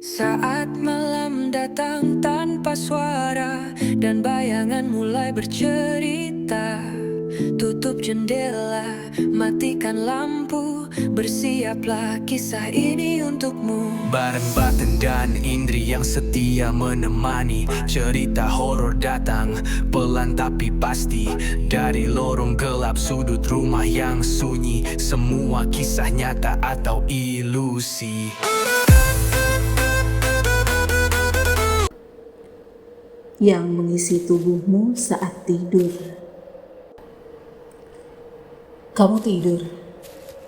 Saat malam datang tanpa suara dan bayangan mulai bercerita, tutup jendela, matikan lampu, bersiaplah kisah ini untukmu. Bareng Baten dan Indri yang setia menemani, cerita horor datang pelan tapi pasti. Dari lorong gelap sudut rumah yang sunyi, semua kisah nyata atau ilusi. Yang mengisi tubuhmu saat tidur. Kamu tidur.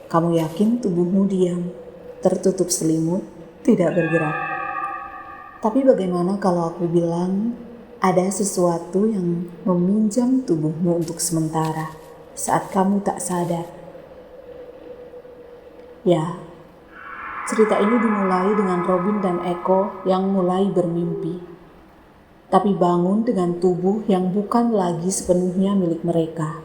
Kamu yakin tubuhmu diam, tertutup selimut, tidak bergerak. Tapi bagaimana kalau aku bilang ada sesuatu yang meminjam tubuhmu untuk sementara saat kamu tak sadar? Ya, cerita ini dimulai dengan Robin dan Eko yang mulai bermimpi. Tapi bangun dengan tubuh yang bukan lagi sepenuhnya milik mereka.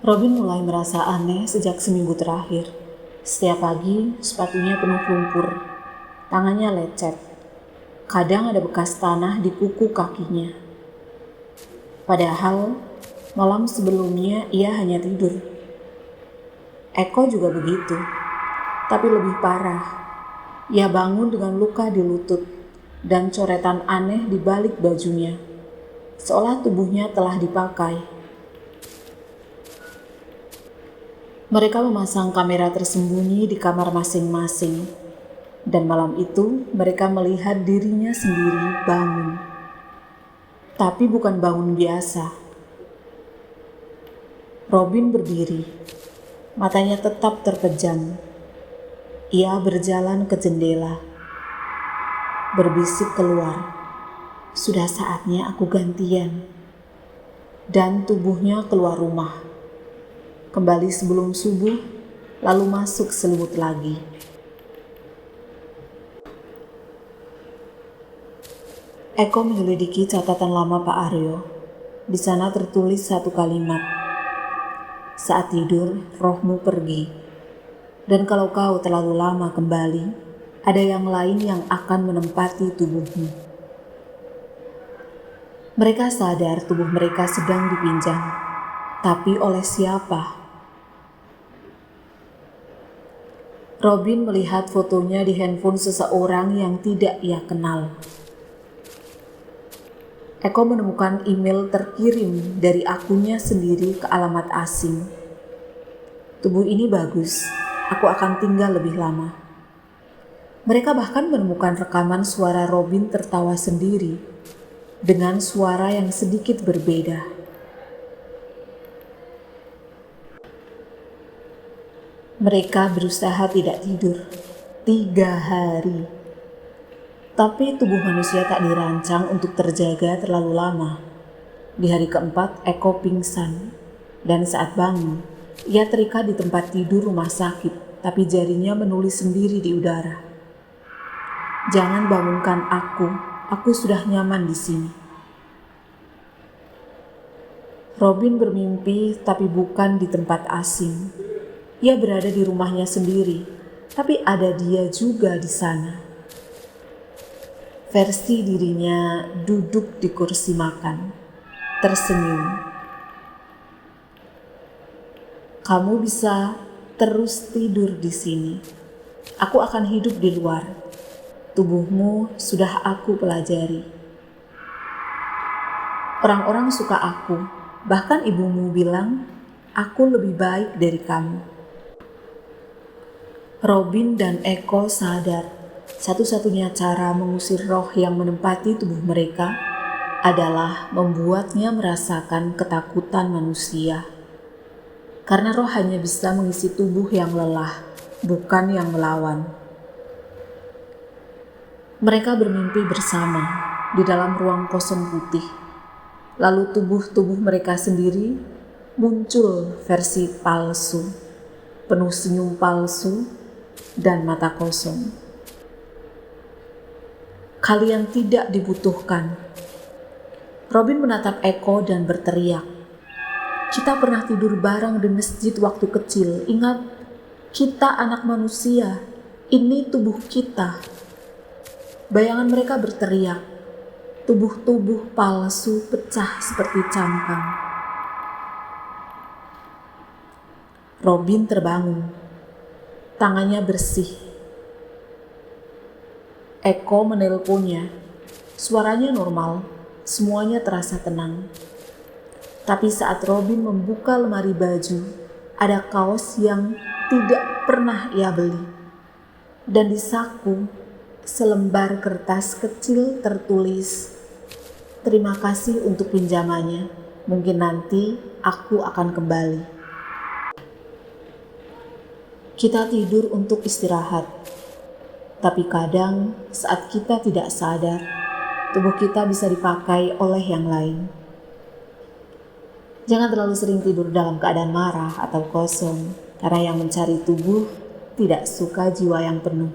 Robin mulai merasa aneh sejak seminggu terakhir. Setiap pagi, sepatunya penuh lumpur, tangannya lecet. Kadang ada bekas tanah di kuku kakinya. Padahal, malam sebelumnya ia hanya tidur. Eko juga begitu. Tapi lebih parah, ia bangun dengan luka di lutut dan coretan aneh di balik bajunya, seolah tubuhnya telah dipakai. Mereka memasang kamera tersembunyi di kamar masing-masing, dan malam itu mereka melihat dirinya sendiri bangun. Tapi bukan bangun biasa. Robin berdiri, matanya tetap terpejam. Ia berjalan ke jendela, berbisik keluar, "Sudah saatnya aku gantian." Dan tubuhnya keluar rumah, kembali sebelum subuh, lalu masuk selimut lagi. Eko menyelidiki catatan lama Pak Aryo. Di sana tertulis satu kalimat, "Saat tidur, rohmu pergi. Dan kalau kau terlalu lama kembali, ada yang lain yang akan menempati tubuhmu." Mereka sadar tubuh mereka sedang dipinjam, tapi oleh siapa? Robin melihat fotonya di handphone seseorang yang tidak ia kenal. Eko menemukan email terkirim dari akunnya sendiri ke alamat asing. "Tubuh ini bagus. Aku akan tinggal lebih lama." Mereka bahkan menemukan rekaman suara Robin tertawa sendiri dengan suara yang sedikit berbeda. Mereka berusaha tidak tidur 3 hari. Tapi tubuh manusia tak dirancang untuk terjaga terlalu lama. Di hari keempat, Eko pingsan. Dan saat bangun, ia terikat di tempat tidur rumah sakit, tapi jarinya menulis sendiri di udara, "Jangan bangunkan aku sudah nyaman di sini." Robin bermimpi, tapi bukan di tempat asing. Ia berada di rumahnya sendiri, tapi ada dia juga di sana. Versi dirinya duduk di kursi makan, tersenyum. "Kamu bisa terus tidur di sini. Aku akan hidup di luar. Tubuhmu sudah aku pelajari. Orang-orang suka aku, bahkan ibumu bilang aku lebih baik dari kamu." Robin dan Eko sadar satu-satunya cara mengusir roh yang menempati tubuh mereka adalah membuatnya merasakan ketakutan manusia. Karena roh hanya bisa mengisi tubuh yang lelah, bukan yang melawan. Mereka bermimpi bersama di dalam ruang kosong putih. Lalu tubuh-tubuh mereka sendiri muncul versi palsu, penuh senyum palsu dan mata kosong. "Kalian tidak dibutuhkan." Robin menatap Eko dan berteriak, Kita pernah tidur bareng di masjid waktu kecil. Ingat, kita anak manusia. Ini tubuh kita. Bayangan mereka berteriak. Tubuh-tubuh palsu pecah seperti camkan. Robin terbangun. Tangannya bersih. Eko menelponnya. Suaranya normal. Semuanya terasa tenang. Tapi saat Robin membuka lemari baju, ada kaos yang tidak pernah ia beli. Dan di saku, selembar kertas kecil tertulis, "Terima kasih untuk pinjamannya. Mungkin nanti aku akan kembali." Kita tidur untuk istirahat. Tapi kadang saat kita tidak sadar, tubuh kita bisa dipakai oleh yang lain. Jangan terlalu sering tidur dalam keadaan marah atau kosong, karena yang mencari tubuh tidak suka jiwa yang penuh.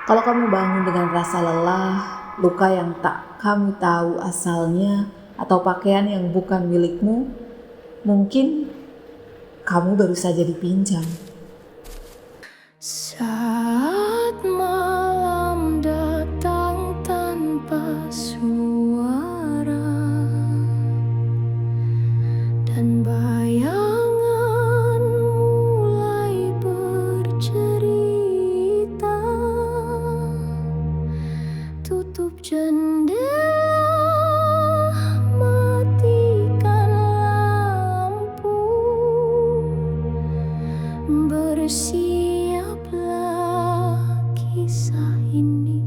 Kalau kamu bangun dengan rasa lelah, luka yang tak kamu tahu asalnya, atau pakaian yang bukan milikmu, mungkin kamu baru saja dipinjam. Saat malam datang tanpa suara dan bayangan mulai bercerita, tutup jendela, matikan lampu, bersiaplah kisah ini.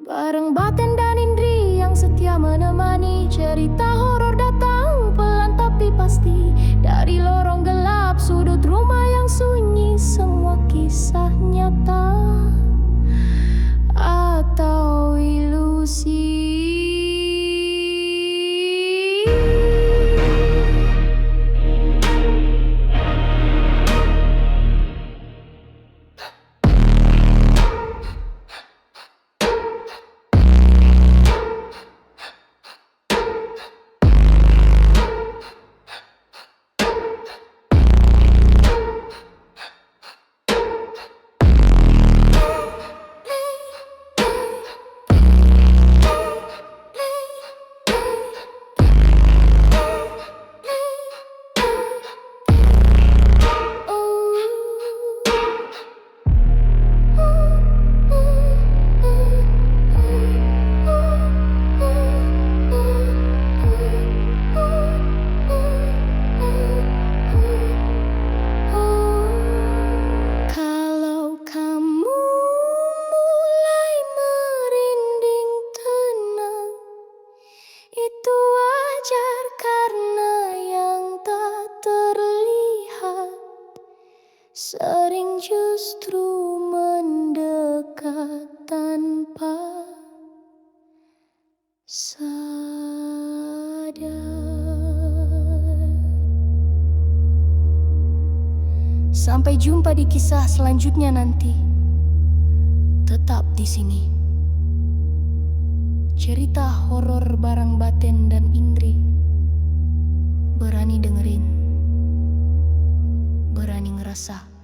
Bareng batin dan indri yang setia menemani, cerita horor datang pelan tapi pasti dari lorong gelap sudut rumah yang sunyi. Semua kisah nyata atau ilusi. Sering justru mendekat tanpa sadar. Sampai jumpa di kisah selanjutnya nanti. Tetap di sini. Cerita horor bareng Baten dan Indri. Berani dengerin, berani ngerasa.